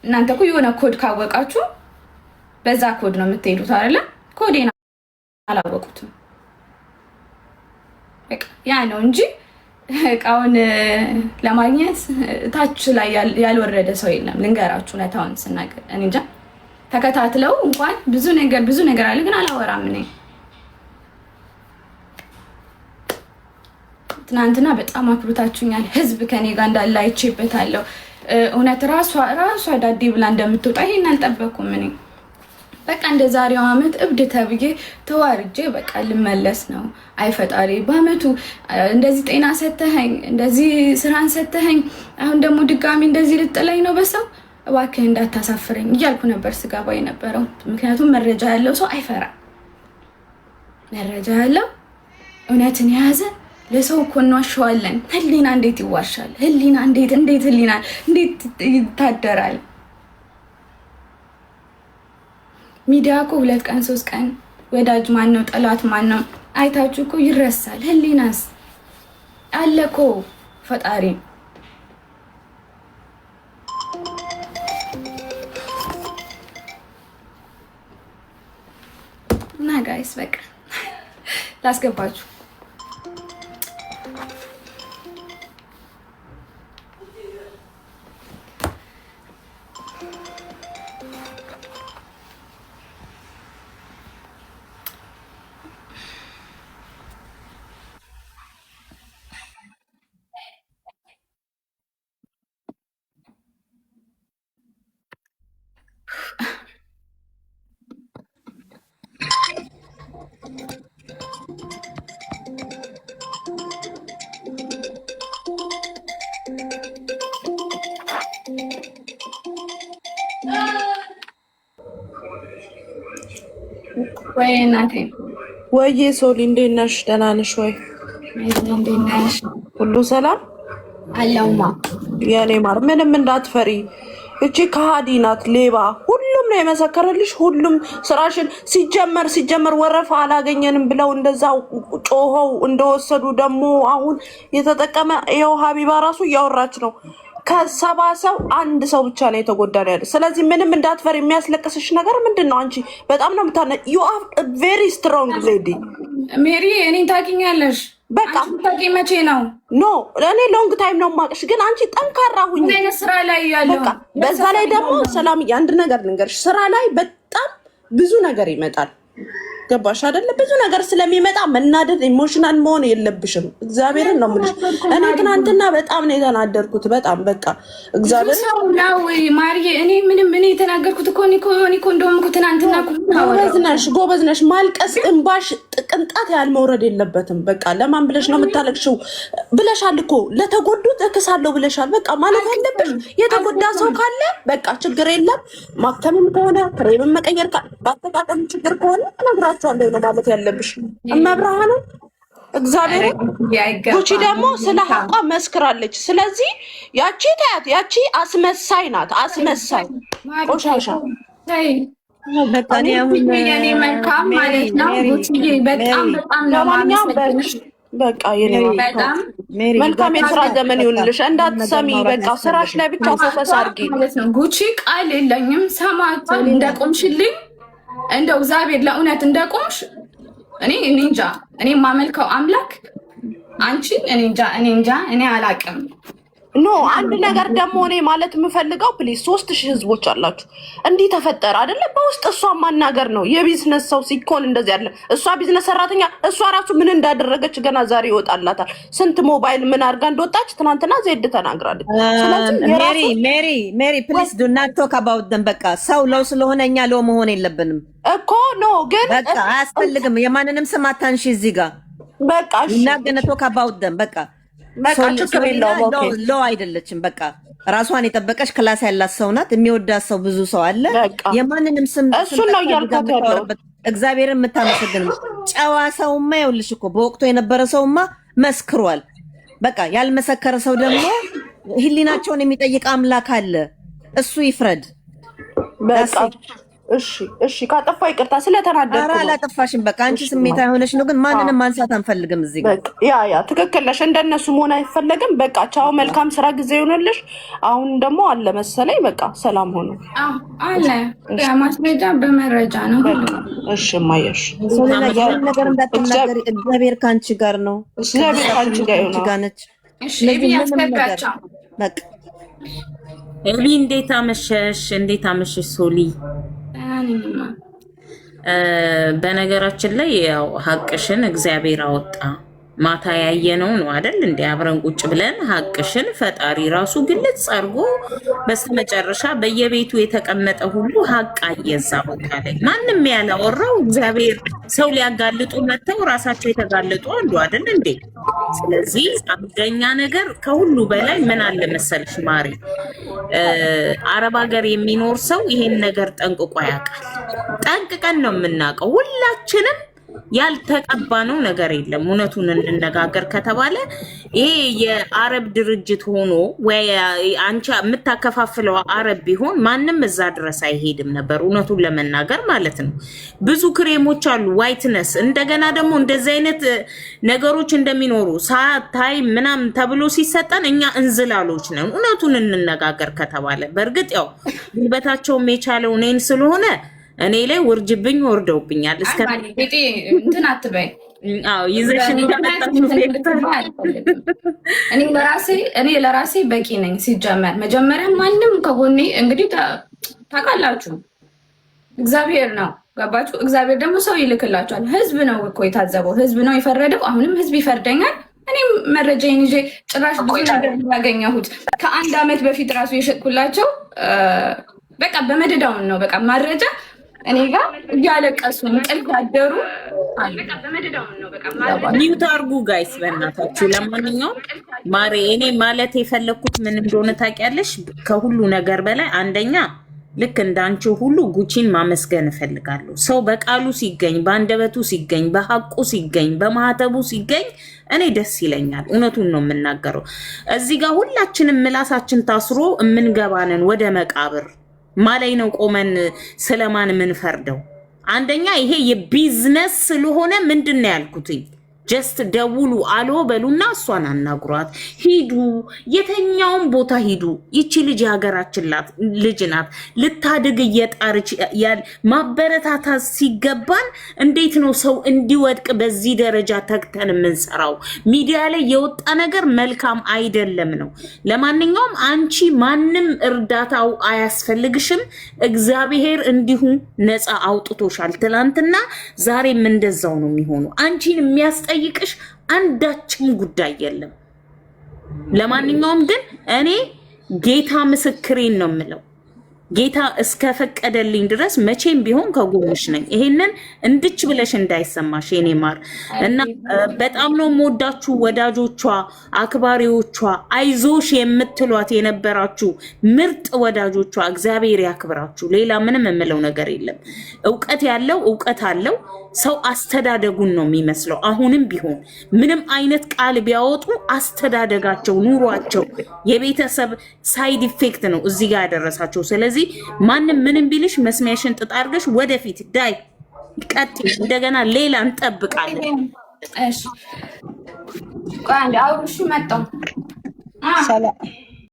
እናንተ እኮ የሆነ ኮድ ካወቃችሁ በዛ ኮድ ነው የምትሄዱት አይደለ? ኮዴን አላወቁትም። በቃ ያ ነው እንጂ እቃውን ለማግኘት ታች ላይ ያልወረደ ሰው የለም። ልንገራችሁ እውነታውን ስናገር እኔ እንጃ። ተከታትለው እንኳን ብዙ ነገር አለ፣ ግን አላወራም እኔ። ትናንትና በጣም አክብታችሁኛል። ህዝብ ከኔ ጋር እንዳለ አይቼበታለሁ። እውነት ራሷ ዳዴ ብላ እንደምትወጣ ይሄን አልጠበኩም እኔ። በቃ እንደ ዛሬው አመት እብድ ተብዬ ተዋርጄ በቃ ልመለስ ነው። አይ ፈጣሪ በአመቱ እንደዚህ ጤና ሰተኸኝ፣ እንደዚህ ስራን ሰተኸኝ፣ አሁን ደግሞ ድጋሚ እንደዚህ ልጥለኝ ነው በሰው እባክህ እንዳታሳፍረኝ እያልኩ ነበር ስገባ የነበረው። ምክንያቱም መረጃ ያለው ሰው አይፈራም። መረጃ ያለው እውነትን የያዘ ለሰው እኮ እንዋሸዋለን። ህሊና እንዴት ይዋሻል? ህሊና እንዴት ህሊና እንዴት ይታደራል? ሚዲያ እኮ 2 ቀን 3 ቀን ወዳጅ ማን ነው ጠላት ማን ነው አይታችሁ እኮ ይረሳል። ህሊናስ አለ እኮ ፈጣሪ። እና ጋይስ በቃ ላስገባችሁ። ወይ እናቴ ወይ ሶሊ እንዴት ነሽ? ደህና ነሽ ወይ? እንዴት ነሽ? ሁሉ ሰላም አለውማ። የኔ ማር ምንም እንዳትፈሪ። እቺ ከሃዲ ናት፣ ሌባ። ሁሉም ነው የመሰከረልሽ። ሁሉም ስራሽን ሲጀመር ወረፋ አላገኘንም ብለው እንደዛው ጮኸው እንደወሰዱ ደግሞ አሁን የተጠቀመ ይኸው ሀቢባ ራሱ እያወራች ነው። ከሰባ ሰው አንድ ሰው ብቻ ነው የተጎዳ ነው ያለ። ስለዚህ ምንም እንዳትፈሪ። የሚያስለቅስሽ ነገር ምንድን ነው? አንቺ በጣም ነው የምታነ ዩ አር ቬሪ ስትሮንግ ሌዲ ሜሪ። እኔን ታውቂኛለሽ። በቃ ታውቂ መቼ ነው? ኖ እኔ ሎንግ ታይም ነው የማውቅሽ፣ ግን አንቺ ጠንካራ ሁኚ። ስራ ላይ ያለው በቃ በዛ ላይ ደግሞ ሰላም፣ አንድ ነገር ልንገርሽ፣ ስራ ላይ በጣም ብዙ ነገር ይመጣል። ገባሽ አይደለ? ብዙ ነገር ስለሚመጣ መናደድ ኢሞሽናል መሆን የለብሽም። እግዚአብሔርን ነው የምልሽ። እኔ ትናንትና በጣም ነው የተናደድኩት። በጣም በቃ እግዚአብሔር ነው ማርዬ። እኔ የተናገርኩት እኮ እንደውም እኮ ትናንትና ጎበዝ ነሽ። ማልቀስ እንባሽ ቅንጣት ያህል መውረድ የለበትም። በቃ ለማን ብለሽ ነው የምታለቅሽው? ብለሻል እኮ ለተጎዱት እክሳለሁ ብለሻል። በቃ ማለት ያለብሽ የተጎዳ ሰው ካለ በቃ ችግር የለም። ማከምም ከሆነ ክሬምም መቀየር በአጠቃቀም ችግር ከሆነ ነግራቸዋለሁ ነው ማለት ያለብሽ። እመብርሃንን እግዚአብሔር ጉቺ ደግሞ ስለ ሀቋ መስክራለች። ስለዚህ ያቺ ታያት፣ ያቺ አስመሳይ ናት። አስመሳይ ቆሻሻ በጣም መልካም ማለት ነው። በጣም በቃ መልካም የስራ ዘመን ይሁንልሽ። እንዳትሰሚ በቃ ስራሽ ላይ ብቻ ፎከስ አድርጊ ማለት ነው። ጉቺ ቃል የለኝም። ሰማት እንደቆምሽልኝ እንደው እግዚአብሔር ለእውነት እንደቆምሽ እኔ እንጃ። እኔ የማመልከው አምላክ አንቺን እኔ እንጃ እኔ አላቅም። ኖ አንድ ነገር ደግሞ እኔ ማለት የምፈልገው ፕሊዝ 3000 ህዝቦች አላችሁ። እንዲህ ተፈጠረ አይደለ? በውስጥ እሷ ማናገር ነው። የቢዝነስ ሰው ሲኮን እንደዚህ አይደለም። እሷ ቢዝነስ ሰራተኛ፣ እሷ ራሱ ምን እንዳደረገች ገና ዛሬ ይወጣላታል። ስንት ሞባይል ምን አድርጋ እንደወጣች ትናንትና ዜድ ተናግራለች። ስለዚህ ሜሪ ፕሊዝ ዱ ናት ቶክ አባውት ደም። በቃ ሰው ለው ስለሆነ እኛ ለው መሆን የለብንም እኮ ኖ። ግን በቃ አያስፈልግም። የማንንም ስም አታንሺ እዚህ ጋር። በቃ እና ገነ ቶክ አባውት ደም በቃ ሎ አይደለችም። በቃ ራሷን የጠበቀች ክላስ ያላት ሰው ናት። የሚወዳት ሰው ብዙ ሰው አለ። የማንንም ስም እሱን ነው እያልኳት ያለው። እግዚአብሔርን የምታመሰግን ጨዋ ሰውማ ይኸውልሽ እኮ በወቅቱ የነበረ ሰውማ መስክሯል። በቃ ያልመሰከረ ሰው ደግሞ ህሊናቸውን የሚጠይቅ አምላክ አለ። እሱ ይፍረድ። በቃ እሺ ካጠፋ ይቅርታ ስለተናደድኩ። ኧረ አላጠፋሽም። በቃ አንቺ ስሜታዊ ሆነሽ ነው፣ ግን ማንንም ማንሳት አንፈልግም እዚህ ጋር። ያ ትክክል ነሽ። እንደነሱ መሆን አይፈለግም። በቃ ቻው፣ መልካም ስራ ጊዜ ይሆንልሽ። አሁን ደግሞ አለ መሰለኝ በቃ ሰላም ሆኖ አለ። ያ ማስረጃ በመረጃ ነው ሁሉ። እሺ ማየሽ ሶሊና ያን ነገር እንዳትናገሪ። እግዚአብሔር ካንቺ ጋር ነው። እግዚአብሔር ካንቺ ጋር ነው። እሺ ለምን ያስከብራቸው በቃ ኤቢ እንዴት አመሸሽ? እንዴት አመሸሽ ሶሊ? በነገራችን ላይ ያው ሀቅሽን እግዚአብሔር አወጣ። ማታ ያየነው ነው አይደል? እንደ አብረን ቁጭ ብለን ሀቅሽን ፈጣሪ ራሱ ግልጽ አድርጎ በስተመጨረሻ በየቤቱ የተቀመጠ ሁሉ ሀቅ አየዛ ቦታ ላይ ማንም ያላወራው እግዚአብሔር ሰው ሊያጋልጡ መጥተው ራሳቸው የተጋለጡ አሉ አይደል እንዴ? ስለዚህ አንደኛ ነገር ከሁሉ በላይ ምን አለ መሰልሽ ማሪ፣ አረብ ሀገር የሚኖር ሰው ይሄን ነገር ጠንቅቆ ያውቃል። ጠንቅቀን ነው የምናውቀው ሁላችንም። ያልተቀባነው ነገር የለም። እውነቱን እንነጋገር ከተባለ ይሄ የአረብ ድርጅት ሆኖ ወይ አንቺ የምታከፋፍለው አረብ ቢሆን ማንም እዛ ድረስ አይሄድም ነበር፣ እውነቱን ለመናገር ማለት ነው። ብዙ ክሬሞች አሉ ዋይትነስ። እንደገና ደግሞ እንደዚህ አይነት ነገሮች እንደሚኖሩ ሰዓት ታይም ምናምን ተብሎ ሲሰጠን እኛ እንዝላሎች ነን፣ እውነቱን እንነጋገር ከተባለ። በእርግጥ ያው ጉልበታቸውም የቻለው እኔን ስለሆነ እኔ ላይ ውርጅብኝ ወርደውብኛል። እስከ እንትን አትበይ። አዎ ይዘሽኝ እኔ ለራሴ በቂ ነኝ። ሲጀመር መጀመሪያ ማንም ከጎኔ እንግዲህ ታውቃላችሁ እግዚአብሔር ነው። ገባችሁ? እግዚአብሔር ደግሞ ሰው ይልክላችኋል። ህዝብ ነው እኮ የታዘበው፣ ህዝብ ነው የፈረደው። አሁንም ህዝብ ይፈርደኛል። እኔም መረጃዬን ይዤ ጭራሽ ብዙ ነገር ያገኘሁት ከ1 ዓመት በፊት ራሱ የሸጥኩላቸው በቃ በመደዳውን ነው በቃ መረጃ እኔ ጋር እያለቀሱ እንቅልፍ ያደሩ ሚውት አርጉ ጋይስ በእናታችሁ። ለማንኛውም ማሬ እኔ ማለት የፈለኩት ምን እንደሆነ ታውቂያለሽ? ከሁሉ ነገር በላይ አንደኛ ልክ እንዳንቺ ሁሉ ጉቺን ማመስገን እፈልጋለሁ። ሰው በቃሉ ሲገኝ፣ በአንደበቱ ሲገኝ፣ በሐቁ ሲገኝ፣ በማህተቡ ሲገኝ እኔ ደስ ይለኛል። እውነቱን ነው የምናገረው። እዚህ ጋር ሁላችንም ምላሳችን ታስሮ የምንገባንን ወደ መቃብር ማላይ ነው ቆመን ስለማን የምንፈርደው? አንደኛ ይሄ የቢዝነስ ስለሆነ ምንድን ነው ያልኩትኝ? ጀስት ደውሉ አሎ በሉና እሷን አናግሯት። ሂዱ፣ የተኛውን ቦታ ሂዱ። ይቺ ልጅ የሀገራችን ልጅ ናት፣ ልታድግ እየጣረች ማበረታታት ሲገባን እንዴት ነው ሰው እንዲወድቅ በዚህ ደረጃ ተግተን የምንሰራው? ሚዲያ ላይ የወጣ ነገር መልካም አይደለም ነው። ለማንኛውም አንቺ ማንም እርዳታው አያስፈልግሽም። እግዚአብሔር እንዲሁ ነፃ አውጥቶሻል። ትላንትና ዛሬም እንደዛው ነው የሚሆኑ። አንቺን የሚያስጠይቅሽ አንዳችም ጉዳይ የለም። ለማንኛውም ግን እኔ ጌታ ምስክሬን ነው የምለው፣ ጌታ እስከፈቀደልኝ ድረስ መቼም ቢሆን ከጎንሽ ነኝ። ይሄንን እንድች ብለሽ እንዳይሰማሽ የኔ ማር እና በጣም ነው የምወዳችሁ ወዳጆቿ፣ አክባሪዎቿ፣ አይዞሽ የምትሏት የነበራችሁ ምርጥ ወዳጆቿ እግዚአብሔር ያክብራችሁ። ሌላ ምንም የምለው ነገር የለም። እውቀት ያለው እውቀት አለው። ሰው አስተዳደጉን ነው የሚመስለው። አሁንም ቢሆን ምንም አይነት ቃል ቢያወጡ አስተዳደጋቸው፣ ኑሯቸው የቤተሰብ ሳይድ ኢፌክት ነው እዚህ ጋር ያደረሳቸው። ስለዚህ ማንም ምንም ቢልሽ መስሚያሽን ጥጥ አድርገሽ ወደፊት ዳይ ቀጥይ። እንደገና ሌላ እንጠብቃለን። እሺ ቆይ አንዴ አውሩሽ መጣው። ሰላም